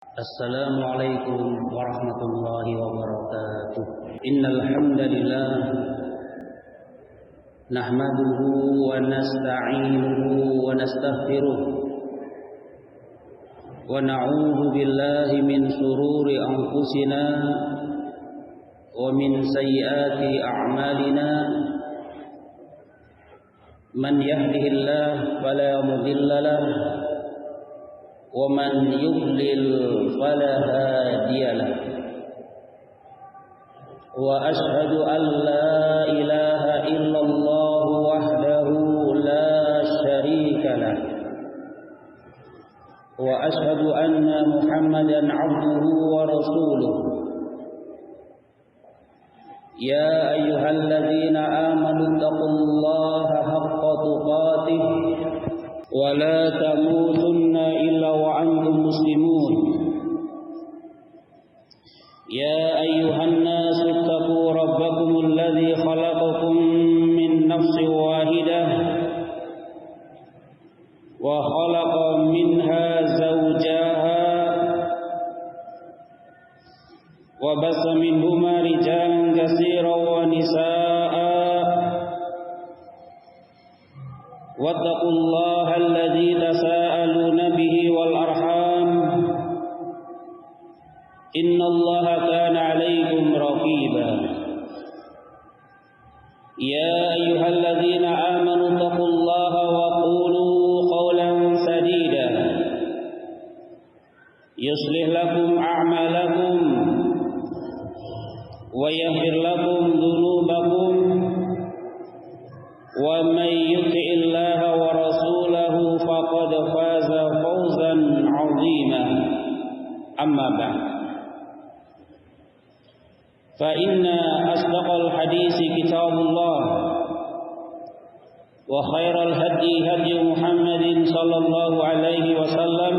Assalamualaikum warahmatullahi wabarakatuh. Innal hamdalillah nahmaduhu wa nasta'inuhu wa nastaghfiruh wa na'udzu billahi min shururi anfusina wa min sayyiati a'malina. Man yahdihillahu fala mudilla lahu wa man yudlil fala hadiya lahu. Wa ashhadu an la ilaha illallah wahdahu la syarika lah. Wa ashhadu anna Muhammadan abduhu wa rasuluh. Ya ayyuhalladzina amanu taqullaha haqqa tuqatih wa la tamutunna illa wa antum muslimun. Ya ayyuhan nasu ittaqu rabbakumul ladzi khalaqakum min nafsin wahidah wa khalaqa minha zawjaha wa bassa minhuma rijalan katsiran wa nisaa'a. واتقوا الله الذي تساءلون به والأرحام إن الله كان عليكم رقيبا. يا أيها الذين آمنوا اتقوا الله وقولوا قولا سديدا يصلح لكم أعمالكم ويغفر لكم ذنوبكم ومن يطع الله ورسوله فقد فاز فوزا عظيما. أما بعد فإن أصدق الحديث كتاب الله وخير الهدي هدي محمد صلى الله عليه وسلم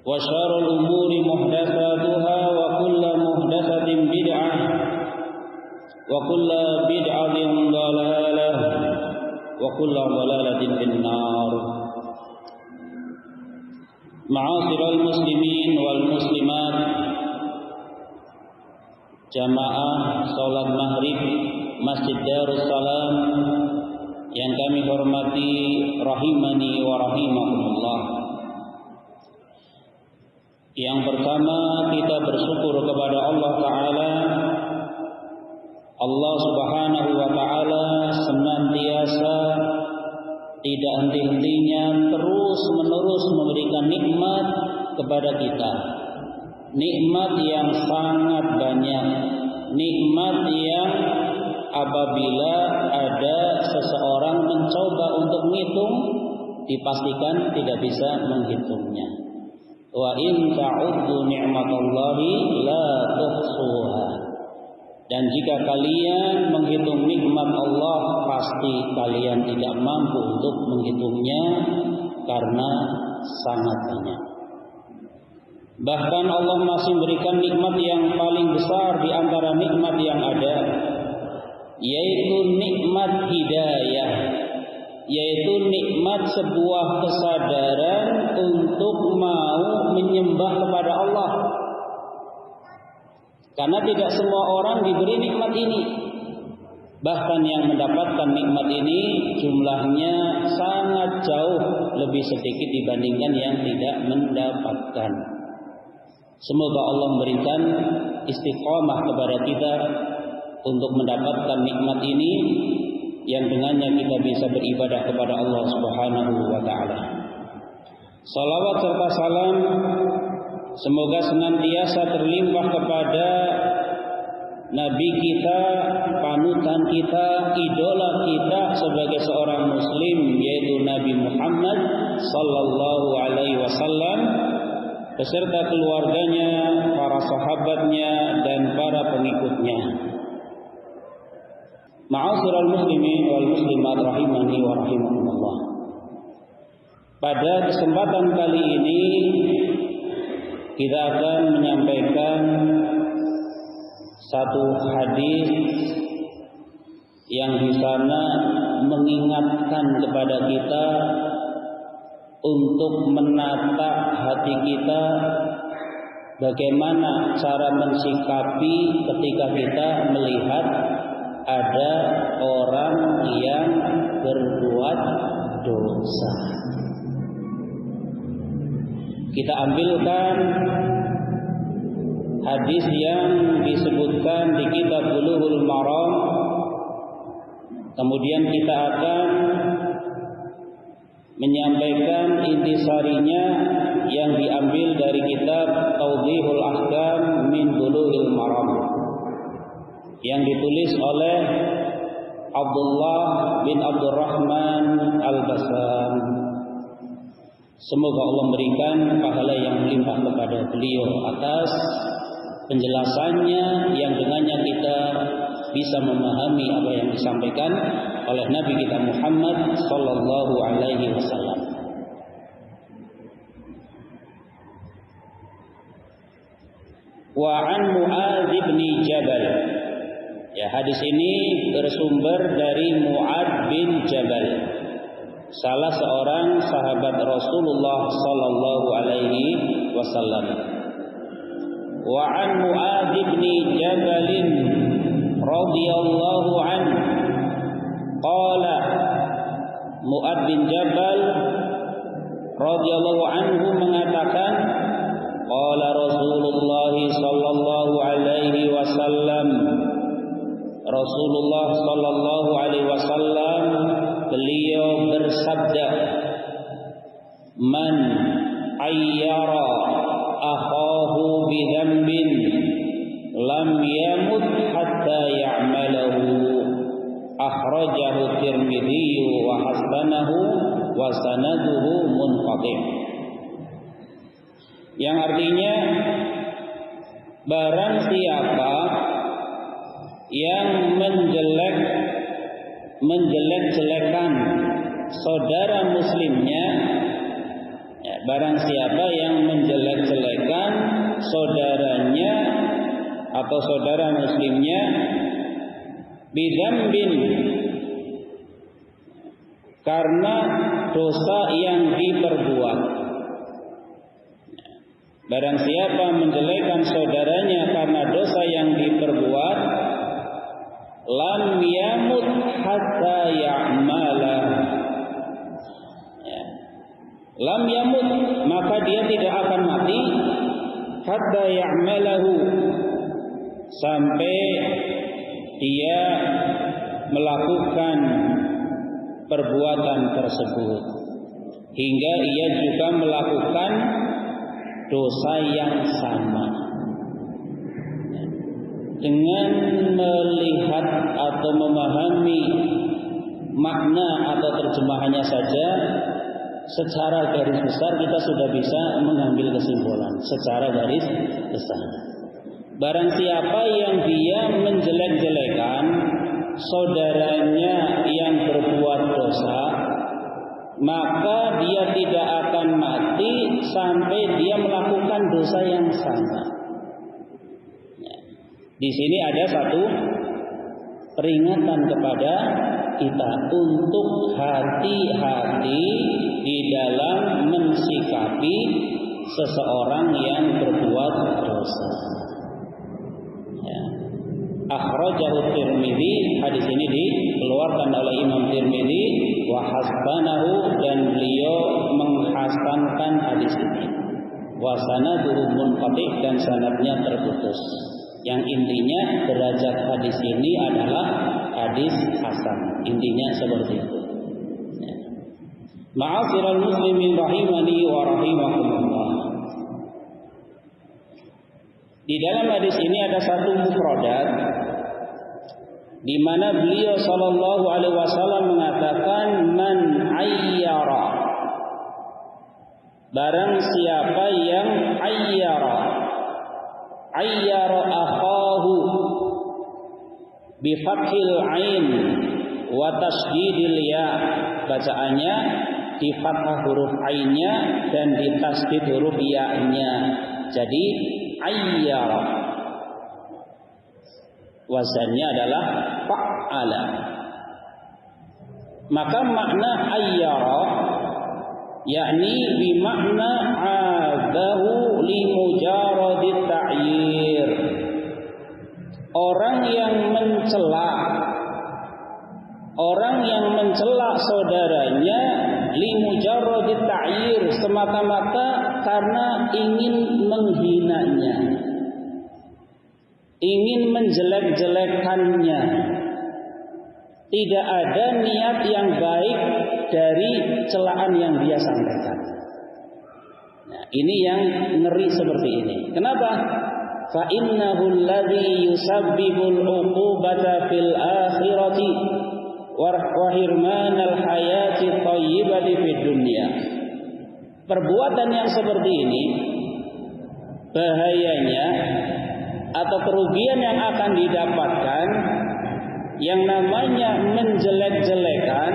وشر الأمور محدثاتها وكل محدثة بدعة وكل بدعة ضلالة وكل ضلالة في النار. Ma'asyiral muslimin wal muslimat, jamaah salat maghrib Masjid Darus Salam yang kami hormati rahimani wa rahimakumullah. Yang pertama, kita bersyukur kepada Allah Ta'ala. Allah Subhanahu wa Ta'ala senantiasa tidak henti-hentinya terus-menerus memberikan nikmat kepada kita. Nikmat yang sangat banyak, nikmat yang apabila ada seseorang mencoba untuk menghitung, dipastikan tidak bisa menghitungnya. Wa in ta'uddu ni'matallahi la tuhsuha. Dan jika kalian menghitung nikmat Allah, pasti kalian tidak mampu untuk menghitungnya karena sangat banyak. Bahkan Allah masih memberikan nikmat yang paling besar di antara nikmat yang ada, yaitu nikmat hidayah, yaitu nikmat sebuah kesadaran untuk mau menyembah kepada Allah. Karena tidak semua orang diberi nikmat ini. Bahkan yang mendapatkan nikmat ini jumlahnya sangat jauh lebih sedikit dibandingkan yang tidak mendapatkan. Semoga Allah memberikan istiqomah kepada kita untuk mendapatkan nikmat ini, yang dengannya kita bisa beribadah kepada Allah Subhanahu wa Ta'ala. Salawat serta salam semoga senantiasa terlimpah kepada Nabi kita, panutan kita, idola kita sebagai seorang muslim, yaitu Nabi Muhammad sallallahu alaihi wasallam beserta keluarganya, para sahabatnya dan para pengikutnya. Ma'asyiral muslimin wal muslimat rahimani wa rahimakumullah. Pada kesempatan kali ini kita akan menyampaikan satu hadis yang di sana mengingatkan kepada kita untuk menata hati kita, bagaimana cara mensikapi ketika kita melihat ada orang yang berbuat dosa. Kita ambilkan hadis yang disebutkan di kitab Bulughul Maram, kemudian kita akan menyampaikan intisarinya yang diambil dari kitab Tawdihul Ahkam min Bulughil Maram yang ditulis oleh Abdullah bin Abdurrahman Al-Bassam. Semoga Allah memberikan pahala yang melimpah kepada beliau atas penjelasannya yang dengannya kita bisa memahami apa yang disampaikan oleh Nabi kita Muhammad sallallahu alaihi wasallam. Wa an Mu'adz bin Jabal. Ya, hadis ini bersumber dari Mu'adz bin Jabal, salah seorang sahabat Rasulullah sallallahu alaihi wasallam. Wa an Mu'adz bin Jabal radhiyallahu anhu qala, Mu'adz bin Jabal radhiyallahu anhu mengatakan, qala Rasulullah sallallahu alaihi wasallam, Rasulullah sallallahu alaihi wasallam beliau bersabda, man ayyara akhahu bi dzambin lam yamut hatta ya'malahu, akhrajahu Tirmidzi wa hasanahu wa sanaduhu munqati'. Yang artinya, barang siapa yang menjelek-jelekan saudara muslimnya, ya, barang siapa yang menjelek-jelekan saudaranya atau saudara muslimnya bidzambin, karena dosa yang diperbuat. Barang siapa menjelekkan saudaranya karena dosa yang diperbuat, lam yamut hatta ya'malah, ya, lam yamut, maka dia tidak akan mati, hatta ya'malahu, sampai dia melakukan perbuatan tersebut, hingga ia juga melakukan dosa yang sama. Dengan melihat atau memahami makna atau terjemahannya saja, secara garis besar kita sudah bisa mengambil kesimpulan secara garis besar. Barang siapa yang dia menjelek-jelekan saudaranya yang berbuat dosa, maka dia tidak akan mati sampai dia melakukan dosa yang sama. Di sini ada satu peringatan kepada kita untuk hati-hati di dalam mensikapi seseorang yang berbuat dosa. Ya. Akhrajahu Tirmidzi, hadis ini dikeluarkan oleh Imam Tirmidzi, wa hasanahu, dan beliau menghasankan hadis ini. Wa sanaduhu munqati', dan sanadnya terputus. Yang intinya derajat hadis ini adalah hadis hasan. Intinya seperti itu. Ya. Ma'asyiral muslimin rahimani wa rahimakumullah. Di dalam hadis ini ada satu mufradat di mana beliau sallallahu alaihi wasallam mengatakan, man ayyara, barang siapa yang ayyara akhahu bi fathil ain wa tasdidil ya, bacaannya di fathah huruf ainnya dan di tasdid huruf ya-nya, jadi ayyara, wazannya adalah fa'ala. Maka makna ayyara yakni bimakna adahu li mujaradit ta'yir. Orang yang mencela saudaranya li mujaradit ta'yir, semata-mata karena ingin menghinanya, ingin menjelek-jelekannya. Tidak ada niat yang baik dari celaan yang dia sampaikan. Nah, ini yang ngeri seperti ini. Kenapa? Fa innahu alladhi yusabbibul 'uqubata fil akhirati wa hirmanal hayati thayyibati fid dunya. Perbuatan yang seperti ini bahayanya atau kerugian yang akan didapatkan yang namanya menjelek-jelekan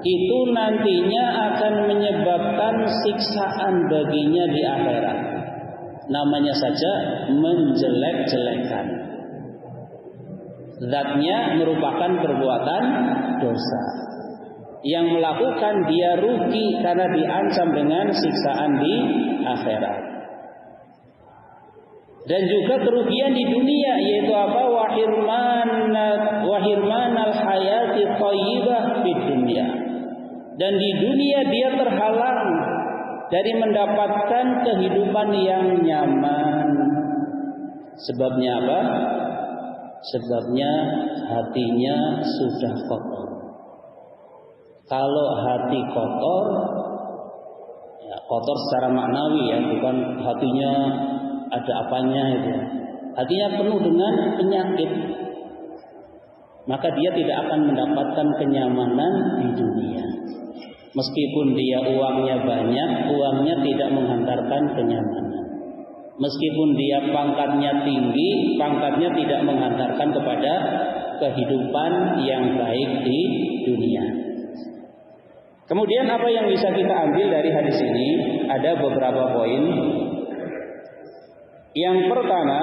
itu nantinya akan menyebabkan siksaan baginya di akhirat. Namanya saja menjelek-jelekan. Zatnya merupakan perbuatan dosa. Yang melakukan dia rugi karena diancam dengan siksaan di akhirat. Dan juga kerugian di dunia, yaitu apa? Wahirmanal hayati thayyibah fid dunya. Dan di dunia dia terhalang dari mendapatkan kehidupan yang nyaman. Sebabnya apa? Sebabnya hatinya sudah kotor. Kalau hati kotor, ya kotor secara maknawi ya, bukan hatinya ada apanya itu. Hatinya penuh dengan penyakit, maka dia tidak akan mendapatkan kenyamanan di dunia. Meskipun dia uangnya banyak, uangnya tidak menghantarkan kenyamanan. Meskipun dia pangkatnya tinggi, pangkatnya tidak menghantarkan kepada kehidupan yang baik di dunia. Kemudian apa yang bisa kita ambil dari hadis ini? Ada beberapa poin. Yang pertama,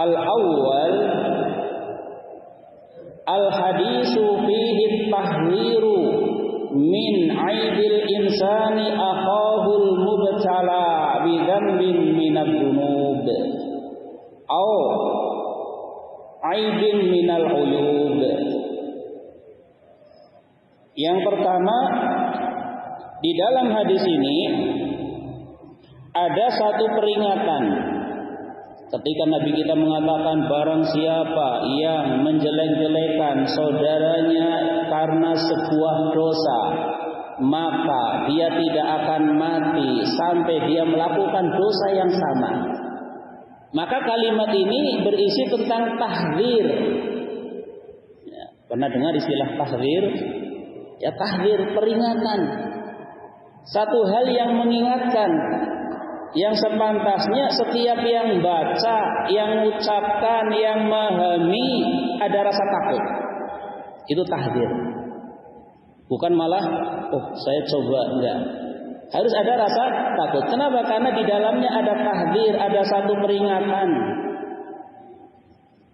al-awwal al-hadisu fihi tahdhiru min aibil insani akhahul mubtala bi dhanbin minad dunub au aibin minal uyub. Yang pertama, di dalam hadis ini ada satu peringatan ketika Nabi kita mengatakan barang siapa yang menjelek-jelekan saudaranya karena sebuah dosa, maka dia tidak akan mati sampai dia melakukan dosa yang sama. Maka kalimat ini berisi tentang tahdzir. Ya, pernah dengar istilah tahdzir? Ya, tahdzir, peringatan. Satu hal yang mengingatkan, yang sepantasnya setiap yang baca, yang mengucapkan, yang memahami ada rasa takut. Itu tahdzir. Bukan malah, oh saya coba, enggak. Harus ada rasa takut. Kenapa? Karena di dalamnya ada tahdzir, ada satu peringatan.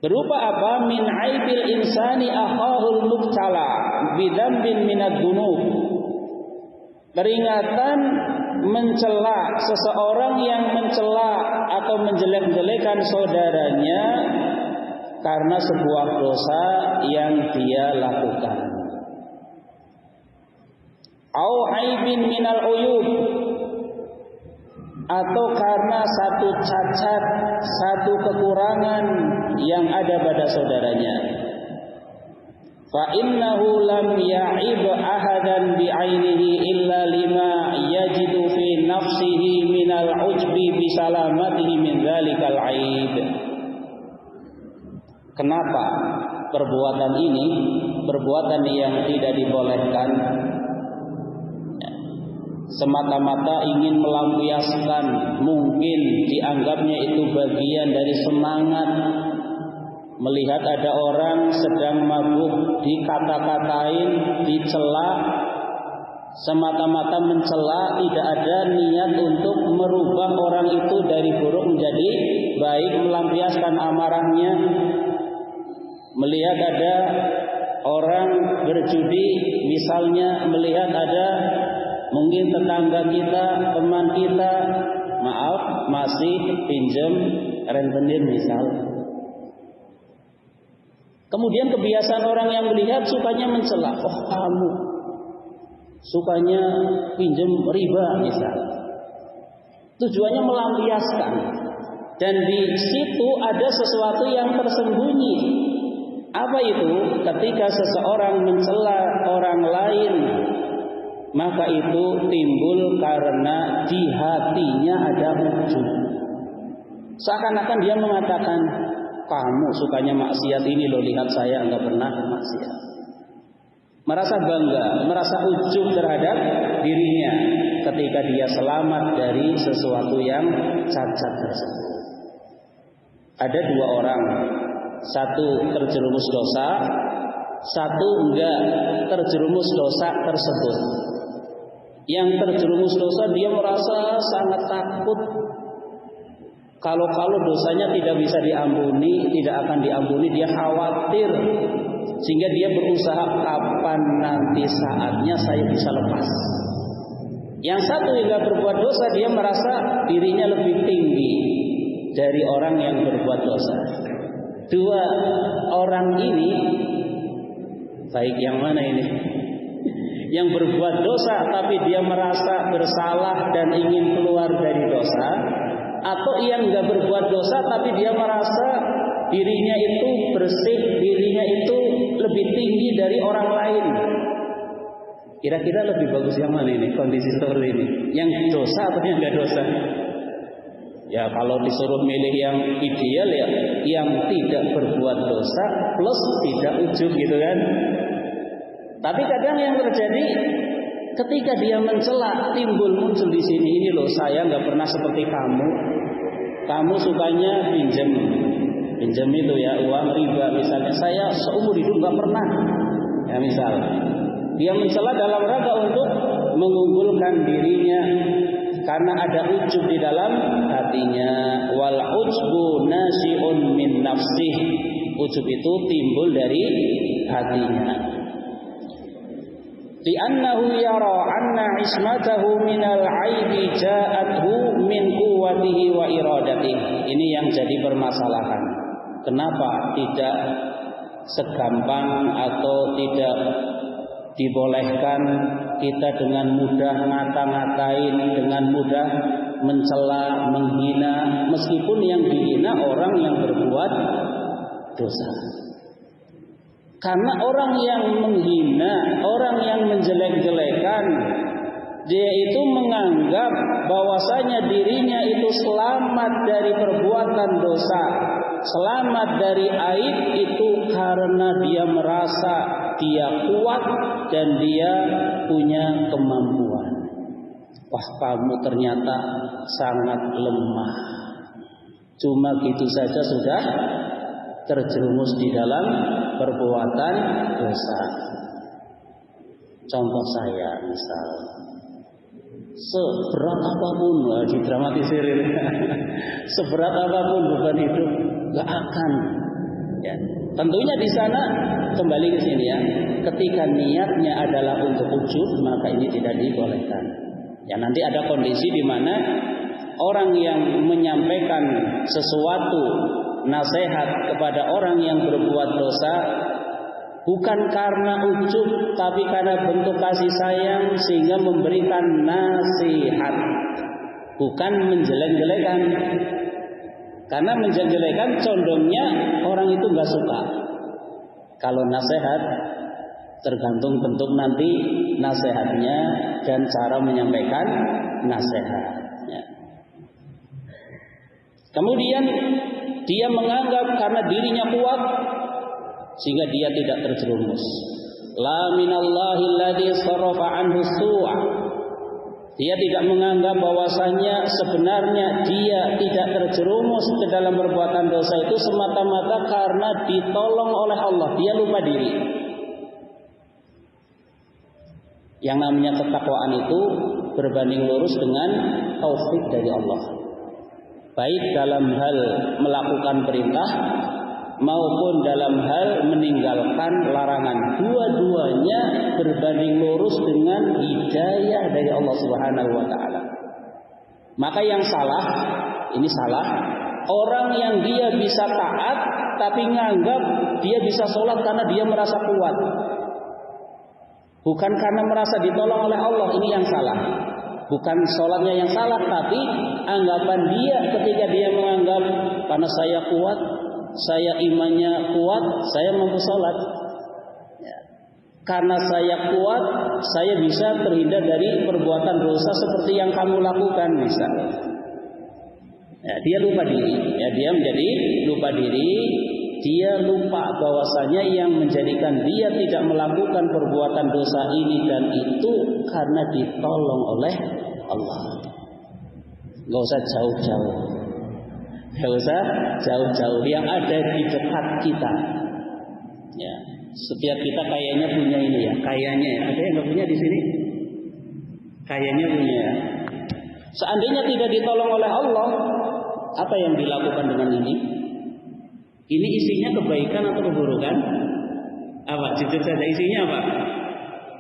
Berupa apa? Min aibil insani akhahul mubtala bi dzambin minad dunub. Peringatan mencela seseorang yang mencela atau menjelek-jelekan saudaranya karena sebuah dosa yang dia lakukan. Au aibin minal uyub, atau karena satu cacat, satu kekurangan yang ada pada saudaranya. Fa innahu lam ya'ib ahadan bi'ainihi illa lima yajidu fi nafsihi minal ujbi bi salamatihi min dzalikal aib. Kenapa perbuatan ini perbuatan yang tidak dibolehkan? Semata-mata ingin melampiaskan, mungkin dianggapnya itu bagian dari semangat melihat ada orang sedang mabuk, dikata-katain, dicela, semata-mata mencela, tidak ada niat untuk merubah orang itu dari buruk menjadi baik, melampiaskan amarahnya. Melihat ada orang berjudi, misalnya melihat ada mungkin tetangga kita, teman kita, maaf, masih pinjam rentenir misal. Kemudian kebiasaan orang yang melihat sukanya mencela, oh kamu sukanya pinjam riba misal. Tujuannya melampiaskan. Dan di situ ada sesuatu yang tersembunyi. Apa itu? Ketika seseorang mencela orang lain, maka itu timbul karena di hatinya ada ujub. Seakan-akan dia mengatakan, kamu sukanya maksiat ini loh, lihat saya enggak pernah maksiat. Merasa bangga, merasa ujub terhadap dirinya ketika dia selamat dari sesuatu yang cacat tersebut. Ada dua orang, satu terjerumus dosa, satu enggak terjerumus dosa tersebut. Yang terjerumus dosa dia merasa sangat takut. Kalau dosanya tidak bisa diampuni, tidak akan diampuni, dia khawatir. Sehingga dia berusaha kapan nanti saatnya saya bisa lepas. Yang satu yang berbuat dosa, dia merasa dirinya lebih tinggi dari orang yang berbuat dosa. Dua orang ini, baik yang mana ini? Yang berbuat dosa tapi dia merasa bersalah dan ingin keluar dari dosa, atau yang enggak berbuat dosa tapi dia merasa dirinya itu bersih, dirinya itu lebih tinggi dari orang lain. Kira-kira lebih bagus yang mana ini kondisi seperti ini? Yang dosa atau yang enggak dosa? Ya kalau disuruh milih yang ideal ya yang tidak berbuat dosa plus tidak ujub gitu kan. Tapi kadang yang terjadi ketika dia mencela muncul di sini, ini loh saya nggak pernah seperti kamu. Kamu sukanya pinjam itu ya uang riba misalnya. Saya seumur hidup nggak pernah. Ya misal dia mencela dalam rangka untuk mengunggulkan dirinya karena ada ujub di dalam hatinya. Wal ujbu nasi'un min nafsih. Ujub itu timbul dari hatinya. Li'annahu yara anna ismatahu minal aibi ja'athu min quwwatihi wa iradatihi. Ini yang jadi permasalahan. Kenapa tidak segampang atau tidak dibolehkan kita dengan mudah ngata-ngatain, dengan mudah mencela, menghina, meskipun yang dihina orang yang berbuat dosa. Karena orang yang menghina, orang yang menjelek-jelekan, dia itu menganggap bahwasanya dirinya itu selamat dari perbuatan dosa, selamat dari aib itu karena dia merasa dia kuat dan dia punya kemampuan. Wah, kamu ternyata sangat lemah. Cuma gitu saja sudah terjerumus di dalam perbuatan dosa. Contoh saya misal, seberat apapun didramatisir, seberat apapun beban hidup gak akan. Ya, tentunya di sana kembali ke sini ya. Ketika niatnya adalah untuk ujub, maka ini tidak dibolehkan. Ya nanti ada kondisi di mana orang yang menyampaikan sesuatu nasihat kepada orang yang berbuat dosa bukan karena ujub tapi karena bentuk kasih sayang sehingga memberikan nasihat, bukan menjelek-jelekan. Karena menjelek-jelekan condongnya orang itu nggak suka. Kalau nasihat tergantung bentuk nanti nasihatnya dan cara menyampaikan nasihatnya. Kemudian dia menganggap karena dirinya kuat sehingga dia tidak terjerumus. La minallahi alladzi sarafa anhu su'a. Dia tidak menganggap bahwasanya sebenarnya dia tidak terjerumus ke dalam perbuatan dosa itu semata-mata karena ditolong oleh Allah. Dia lupa diri. Yang namanya ketakwaan itu berbanding lurus dengan taufik dari Allah. Baik dalam hal melakukan perintah maupun dalam hal meninggalkan larangan. Dua-duanya berbanding lurus dengan hidayah dari Allah Subhanahu wa taala. Maka yang salah, ini salah, orang yang dia bisa taat tapi nganggap dia bisa sholat karena dia merasa kuat. Bukan karena merasa ditolong oleh Allah, ini yang salah. Bukan sholatnya yang salah, tapi anggapan dia ketika dia menganggap karena saya kuat, saya imannya kuat, saya mampu sholat. Ya. Karena saya kuat, saya bisa terhindar dari perbuatan dosa seperti yang kamu lakukan, misalnya. Ya, dia lupa diri. Ya, dia menjadi lupa diri. Dia lupa bahwasanya yang menjadikan dia tidak melakukan perbuatan dosa ini dan itu karena ditolong oleh Allah. Gak usah jauh-jauh. Gak usah jauh-jauh. Yang ada di dekat kita. Ya, setiap kita kayaknya punya ini ya. Kayaknya ya. Ada yang gak punya di sini? Kayaknya punya ya. Seandainya tidak ditolong oleh Allah, apa yang dilakukan dengan ini? Ini isinya kebaikan atau keburukan? Apa? Jujur saja, isinya apa?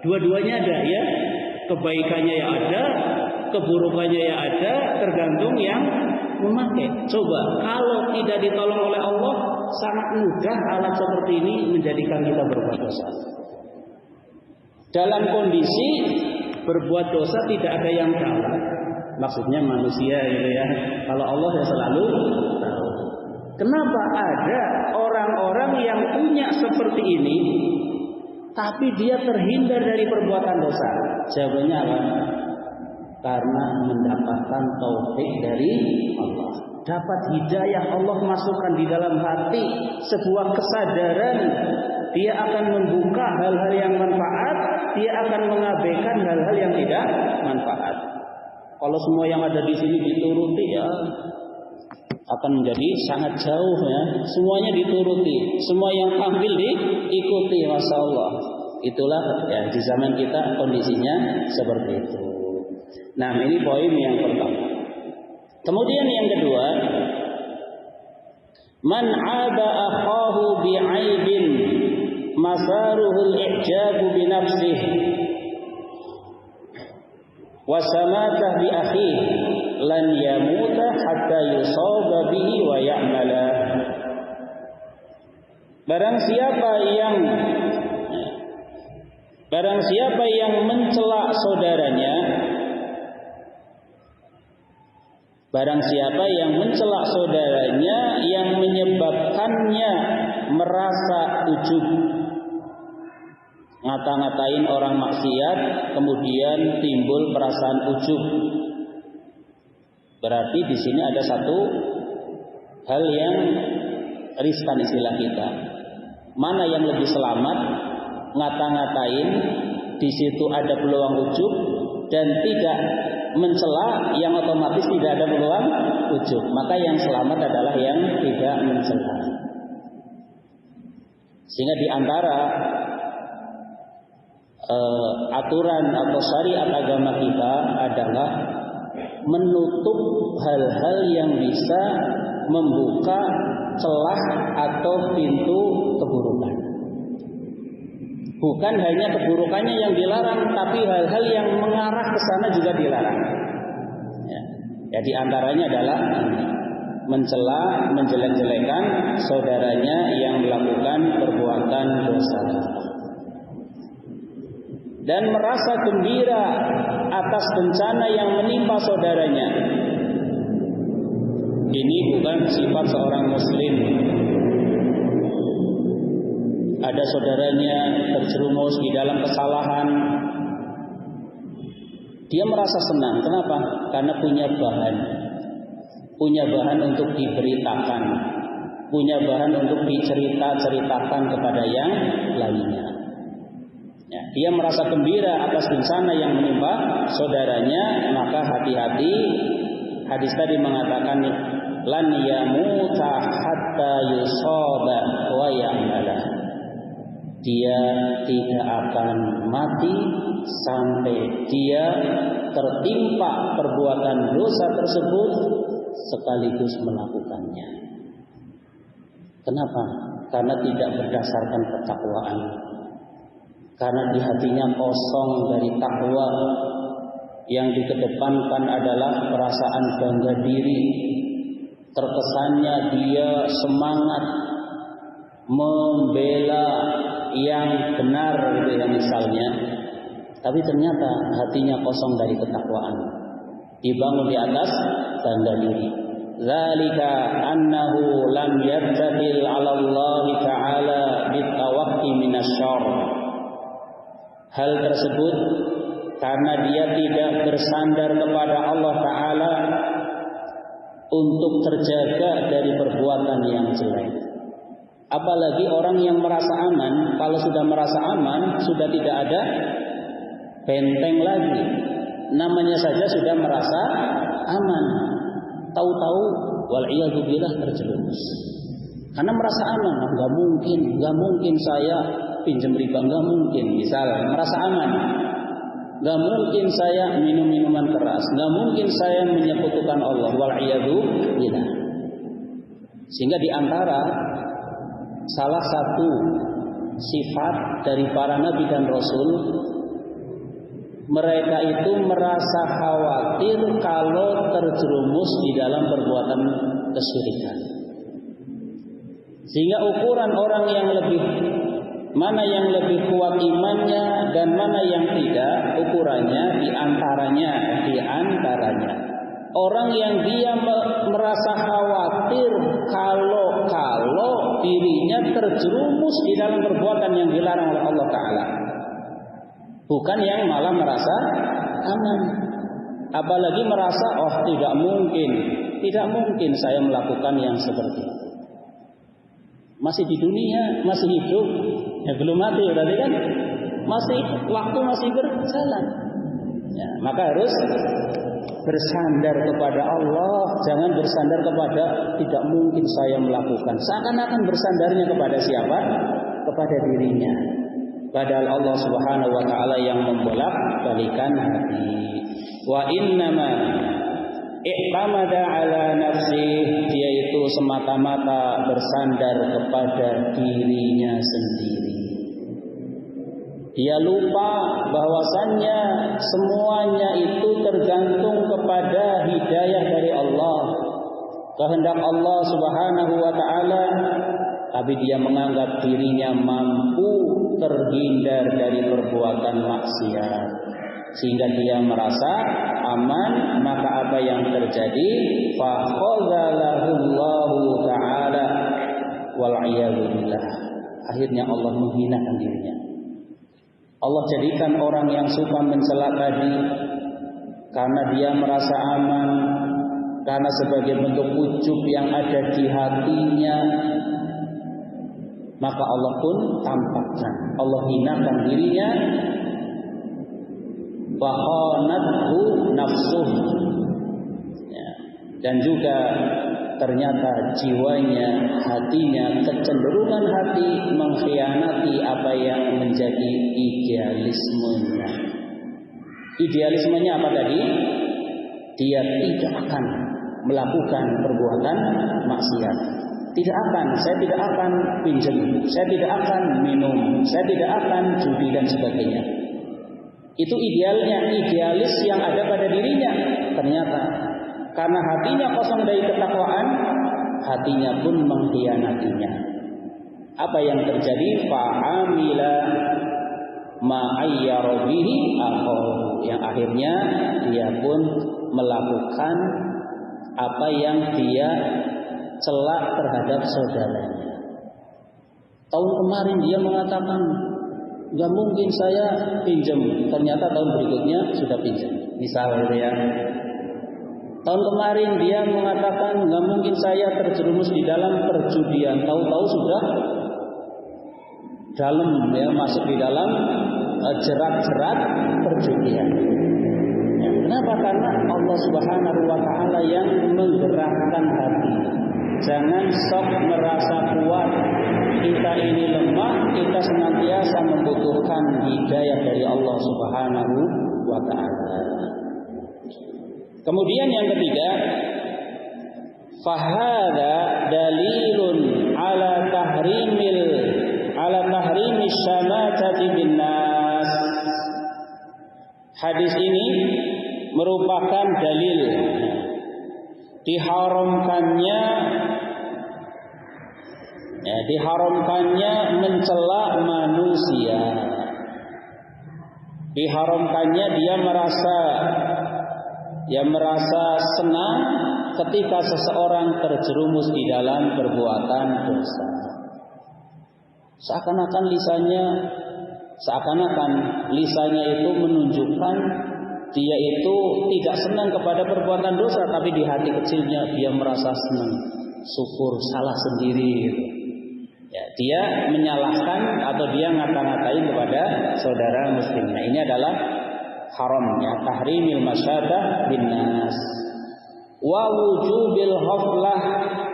Dua-duanya ada ya. Kebaikannya ya ada, keburukannya ya ada, tergantung yang memakai. Coba, kalau tidak ditolong oleh Allah, sangat mudah alat seperti ini menjadikan kita berbuat dosa. Dalam kondisi berbuat dosa tidak ada yang tahu. Maksudnya manusia gitu ya. Kalau Allah ya selalu tahu. Kenapa ada orang-orang yang punya seperti ini, tapi dia terhindar dari perbuatan dosa? Jawabannya apa? Karena mendapatkan taufik dari Allah. Dapat hidayah Allah masukkan di dalam hati sebuah kesadaran. Dia akan membuka hal-hal yang manfaat. Dia akan mengabaikan hal-hal yang tidak manfaat. Kalau semua yang ada di sini dituruti ya akan menjadi sangat jauh ya. Semuanya dituruti, semua yang ambil diikuti, masya Allah. Itulah ya di zaman kita kondisinya seperti itu. Nah ini poin yang pertama. Kemudian yang kedua, man aba akhahu bi'aibin masaruhul i'jabu bi nafsihi wa samatah bi akhihi lan yamuta hatta yusaba bihi wa ya'mala. Barang siapa yang mencela saudaranya, barang siapa yang mencela saudaranya yang menyebabkannya merasa ujub, ngata-ngatain orang maksiat, kemudian timbul perasaan ujub. Berarti di sini ada satu hal yang riskan istilah kita. Mana yang lebih selamat? Ngata-ngatain, di situ ada peluang ujub, dan tidak mencela yang otomatis tidak ada peluang ujub. Maka yang selamat adalah yang tidak mencela. Sehingga di antara aturan atau syariat agama kita adalah menutup hal-hal yang bisa membuka celah atau pintu keburukan. Bukan hanya keburukannya yang dilarang, tapi hal-hal yang mengarah ke sana juga dilarang. Ya, di antaranya adalah mencela, menjelek-jelekan saudaranya yang melakukan perbuatan dosa. Dan merasa gembira atas bencana yang menimpa saudaranya. Ini bukan sifat seorang muslim. Ada saudaranya terjerumus di dalam kesalahan, dia merasa senang. Kenapa? Karena punya bahan untuk diberitakan, punya bahan untuk diceritakan kepada yang lainnya. Ya, dia merasa gembira atas bencana yang menimpa saudaranya, maka hati-hati. Hadis tadi mengatakan lan yamuta hatta yusaba wa ya'mala. Dia tidak akan mati sampai dia tertimpa perbuatan dosa tersebut sekaligus melakukannya. Kenapa? Karena tidak berdasarkan ketakwaan. Karena di hatinya kosong dari takwa. Yang dikedepankan adalah perasaan bangga diri. Terkesannya dia semangat membela yang benar gitu ya misalnya. Tapi ternyata hatinya kosong dari ketakwaan. Dibangun di atas bangga diri. Zalika annahu lam yattabil 'ala Allah ta'ala bitawaqqi minasyarr. Hal tersebut karena dia tidak bersandar kepada Allah Ta'ala untuk terjaga dari perbuatan yang jelek. Apalagi orang yang merasa aman, kalau sudah merasa aman, sudah tidak ada benteng lagi. Namanya saja sudah merasa aman. Tahu-tahu wal'iyadzubillah terjerumus. Karena merasa aman, nggak mungkin saya pinjam riba, nggak mungkin. Misalnya merasa aman, nggak mungkin saya minum minuman keras, nggak mungkin saya menyekutukan Allah. Wal'iyadzubillah. Sehingga di antara salah satu sifat dari para nabi dan rasul, mereka itu merasa khawatir kalau terjerumus di dalam perbuatan kesyirikan. Sehingga ukuran orang yang mana yang lebih kuat imannya dan mana yang tidak, ukurannya di antaranya orang yang dia merasa khawatir kalau dirinya terjerumus di dalam perbuatan yang dilarang oleh Allah Ta'ala. Bukan yang malah merasa aman. Apalagi merasa, tidak mungkin saya melakukan yang seperti itu. Masih di dunia, masih hidup, ya belum mati berarti kan? Waktu masih berjalan. Ya, maka harus bersandar kepada Allah, jangan bersandar kepada tidak mungkin saya melakukan. Seakan-akan bersandarnya kepada siapa? Kepada dirinya. Padahal Allah Subhanahu wa Ta'ala yang membolak-balikan hati. Wa innama i'tamada ala nafsih, dia itu semata-mata bersandar kepada dirinya sendiri. Dia lupa bahwasannya semuanya itu tergantung kepada hidayah dari Allah, kehendak Allah Subhanahu wa Ta'ala. Tapi dia menganggap dirinya mampu terhindar dari perbuatan maksiat, sehingga dia merasa aman. Maka apa yang terjadi? Fakhadzalahullahu ta'ala wal'iyadzubillah. Akhirnya Allah menghinakan dirinya. Allah jadikan orang yang suka mencela tadi karena dia merasa aman, karena sebagai bentuk ujub yang ada di hatinya. Maka Allah pun tampakkan, Allah hinakan dirinya. Bahanathu nafsuh, ya. Dan juga ternyata jiwanya, hatinya, kecenderungan hati mengkhianati apa yang menjadi idealismenya. Idealismenya apa tadi? Dia tidak akan melakukan perbuatan maksiat. Saya tidak akan pinjam, saya tidak akan minum, saya tidak akan judi dan sebagainya. Itu idealnya, idealis yang ada pada dirinya. Ternyata karena hatinya kosong dari ketakwaan, hatinya pun mengkhianatinya. Apa yang terjadi? Fa'amila ma'ayyara bihi akhahu, yang akhirnya dia pun melakukan apa yang dia celak terhadap saudaranya. Tahun kemarin dia mengatakan, nggak mungkin saya pinjam. Ternyata tahun berikutnya sudah pinjam. Misalnya ya. Tahun kemarin dia mengatakan nggak mungkin saya terjerumus di dalam perjudian. Tahu-tahu sudah dalam ya, masuk di dalam jerat-jerat perjudian. Ya, kenapa? Karena Allah Subhanahu wa Ta'ala yang menggerakkan hati. Jangan sok merasa kuat. Kita ini lemah, kita senantiasa membutuhkan hidayah dari Allah Subhanahu wa Ta'ala. Kemudian yang ketiga, fahada dalilun ala syamatati binnas. Hadis ini merupakan dalil diharamkannya mencela manusia. Diharamkannya dia merasa senang ketika seseorang terjerumus di dalam perbuatan dosa. Seakan-akan lisannya itu menunjukkan dia itu tidak senang kepada perbuatan dosa, tapi di hati kecilnya dia merasa senang, syukur, salah sendiri gitu. Ya, dia menyalahkan atau dia ngata-ngatain kepada saudara muslimnya. Ini adalah haramnya tahrimil masyadah binnas wa wujubil ghaflah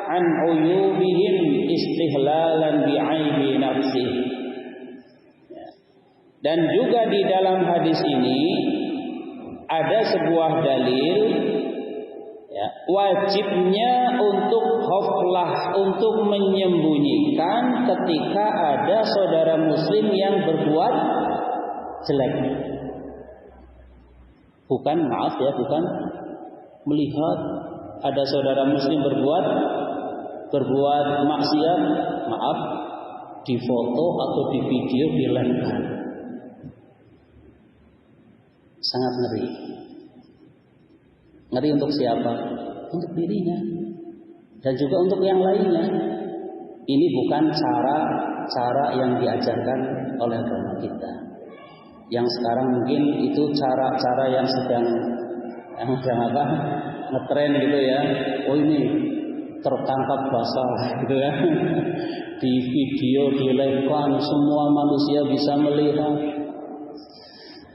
an uyubihim istihlalan bi'aibi nafsih. Dan juga di dalam hadis ini ada sebuah dalil wajibnya untuk ghaflah, untuk menyembunyikan ketika ada saudara muslim yang berbuat jelek. Bukan melihat ada saudara muslim berbuat maksiat, difoto atau di video dilempar. Sangat ngeri. Ngeri untuk siapa? Untuk dirinya dan juga untuk yang lainnya. Ini bukan cara yang diajarkan oleh agama kita. Yang sekarang mungkin itu cara yang sedang ngetren gitu ya. Oh ini tertangkap basah gitu ya. Di video dilempar semua manusia bisa melihat.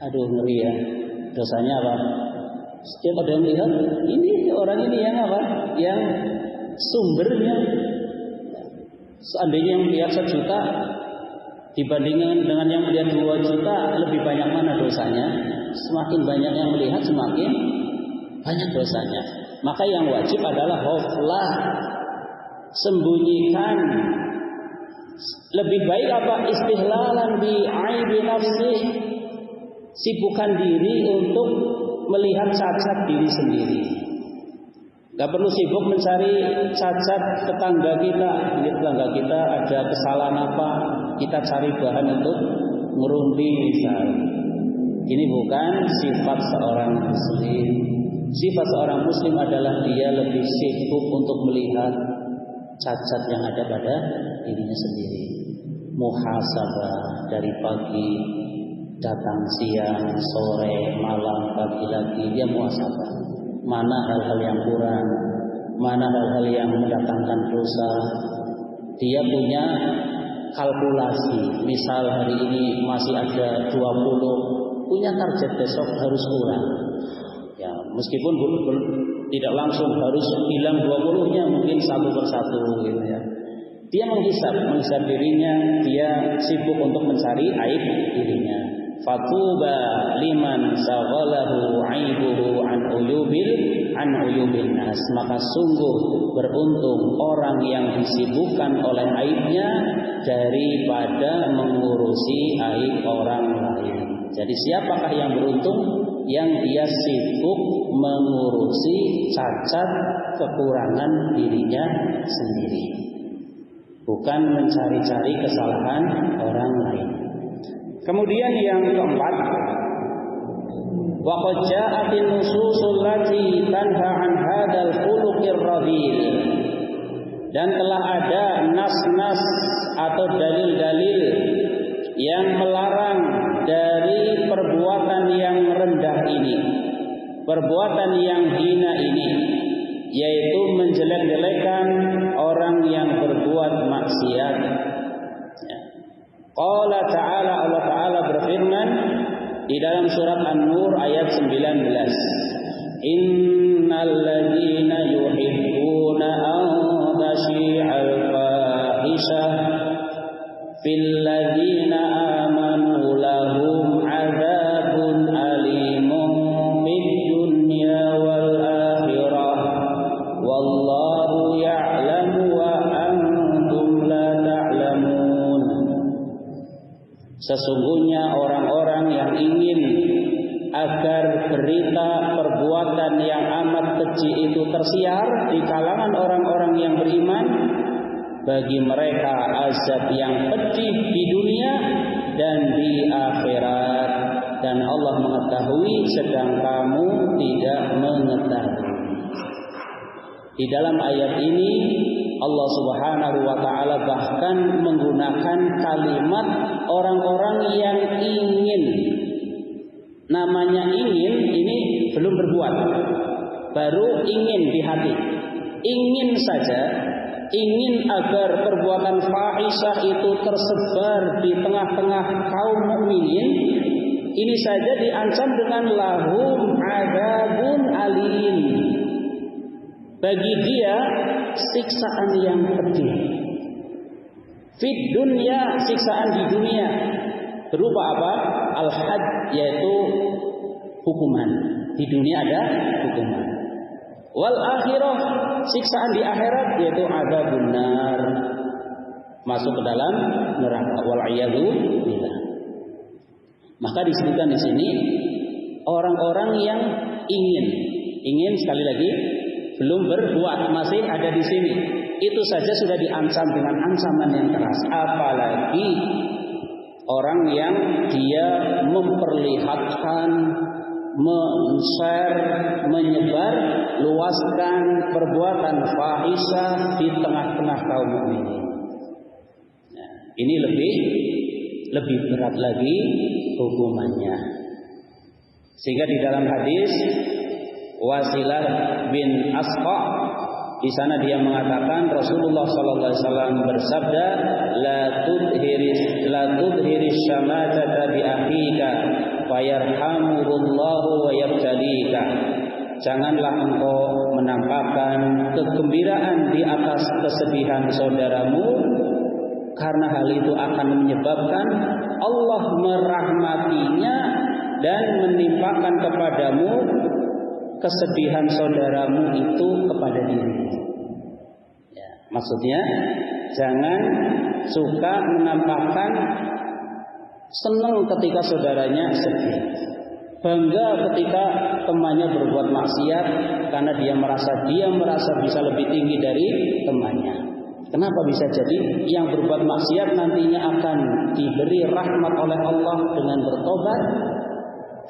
Aduh ngeri ya. Dosanya apa? Setiap ada yang melihat, ini orang ini yang apa? Yang sumbernya. Seandainya yang melihat 1 juta dibandingkan dengan yang melihat 2 juta, lebih banyak mana dosanya? Semakin banyak yang melihat, semakin banyak dosanya. Maka yang wajib adalah ghaflah, sembunyikan. Lebih baik apa? Istihlalan bi aibi nafsih, sibukkan diri untuk melihat cacat diri sendiri. Gak perlu sibuk mencari cacat tetangga kita. Ini tetangga kita ada kesalahan apa, kita cari bahan untuk merunding misalnya. Ini bukan sifat seorang muslim. Sifat seorang muslim adalah dia lebih sibuk untuk melihat cacat yang ada pada dirinya sendiri. Muhasabah dari pagi, datang siang, sore, malam, pagi lagi, dia muhasabah. Mana hal-hal yang kurang, mana hal-hal yang mendatangkan dosa. Dia punya kalkulasi. Misal hari ini masih ada 20, punya target besok harus kurang. Ya, meskipun tidak langsung harus hilang 20-nya, mungkin satu persatu gitu ya. Dia menghisab dirinya, dia sibuk untuk mencari aib dirinya. Fatuba liman saghalahu aibuhu an uyubil nas. Maka sungguh beruntung orang yang disibukkan oleh aibnya daripada mengurusi aib orang lain. Jadi siapakah yang beruntung? Yang dia sibuk mengurusi cacat kekurangan dirinya sendiri, bukan mencari-cari kesalahan orang lain. Kemudian yang keempat, wa qad ja'atin nususul lati tanha an hadzal khuluqir radhil. Dan telah ada nas-nas atau dalil-dalil yang melarang dari perbuatan yang rendah ini, perbuatan yang hina ini, yaitu menjelek-jelekan orang yang berbuat maksiat. Qala ta'ala, Allah Ta'ala berfirman di dalam surat An-Nur ayat 19, Innal ladzina yuhibbuna an tashi'al fahishah fil ladzina amanu lahum 'adzabun alimun fid dunya wal akhirah wallahu ya'lamu wa antum la ta'lamun. Sesungguhnya orang-orang yang ingin agar berita perbuatan yang amat keji itu tersiar di kalangan orang-orang yang beriman, bagi mereka azab yang pedih di dunia dan di akhirat, dan Allah mengetahui sedang kamu tidak mengetahui. Di dalam ayat ini Allah Subhanahu wa taala bahkan menggunakan kalimat orang-orang yang ingin. Namanya ingin ini belum berbuat, baru ingin di hati. Ingin saja, ingin agar perbuatan fahisyah itu tersebar di tengah-tengah kaum mukminin, ini saja diancam dengan lahum adzabun alim. Bagi dia siksaan yang pedih. Fid dunya, siksaan di dunia. Berupa apa? Al-had, yaitu hukuman. Di dunia ada hukuman. Wal akhirah, siksaan di akhirat, yaitu adzabun nar, masuk ke dalam neraka. Wal iyadu billah. Maka disebutkan di sini orang-orang yang ingin sekali lagi belum berbuat, masih ada di sini. Itu saja sudah diancam dengan ancaman yang keras. Apalagi orang yang dia memperlihatkan, men-share, menyebar, luaskan perbuatan fahisyah di tengah-tengah kaum mukminin. Nah, ini lebih berat lagi hukumannya. Sehingga di dalam hadis Wasilah bin Asqa, di sana dia mengatakan Rasulullah sallallahu alaihi wasallam bersabda, la tudhiris syamatata bi akhika fayarhamuhullahu wa yabtalika. Janganlah engkau menampakkan kegembiraan di atas kesedihan saudaramu, karena hal itu akan menyebabkan Allah merahmatinya dan menimpakan kepadamu kesedihan saudaramu itu kepada dirimu. Ya, maksudnya jangan suka menampakkan senang ketika saudaranya sedih, bangga ketika temannya berbuat maksiat karena dia merasa bisa lebih tinggi dari temannya. Kenapa bisa jadi yang berbuat maksiat nantinya akan diberi rahmat oleh Allah dengan bertobat,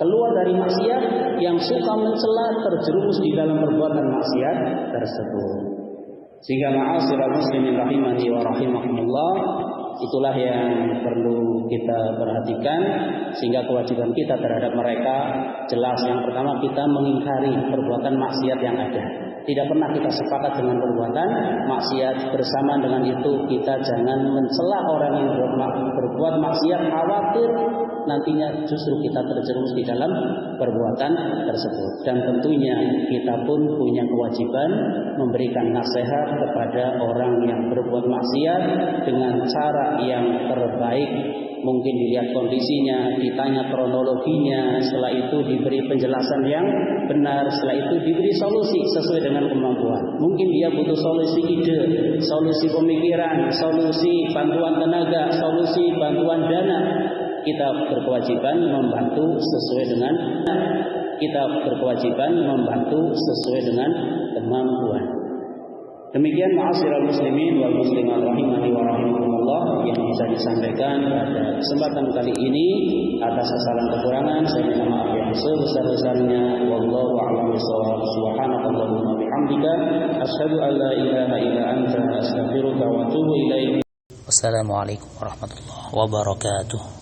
keluar dari maksiat, yang suka mencela terjerumus di dalam perbuatan maksiat tersebut. Sehingga ma'asyiral muslimin rahimani wa rahimakumullah, itulah yang perlu kita perhatikan, sehingga kewajiban kita terhadap mereka jelas. Yang pertama, kita mengingkari perbuatan maksiat yang ada. Tidak pernah kita sepakat dengan perbuatan maksiat. Bersama dengan itu kita jangan mencela orang yang berbuat maksiat, khawatir nantinya justru kita terjerumus di dalam perbuatan tersebut. Dan tentunya kita pun punya kewajiban memberikan nasihat kepada orang yang berbuat maksiat dengan cara yang terbaik. Mungkin dilihat kondisinya, ditanya kronologinya, setelah itu diberi penjelasan yang benar, setelah itu diberi solusi sesuai dengan kemampuan. Mungkin dia butuh solusi ide, solusi pemikiran, solusi bantuan tenaga, solusi bantuan dana. Kita berkewajiban membantu sesuai dengan kemampuan. Demikian ma'asyiral muslimin wal muslimat rahimani wa rahimakumullah yang bisa disampaikan pada kesempatan kali ini. Atas kesalahan kekurangan saya minta maaf yang sebesar-besarnya. Wallahu a'lam bishawab. Subhanakallahumma bihamdika asyhadu an la ilaha illa anta astaghfiruka wa atubu ilaik. Wassalamualaikum warahmatullahi wabarakatuh.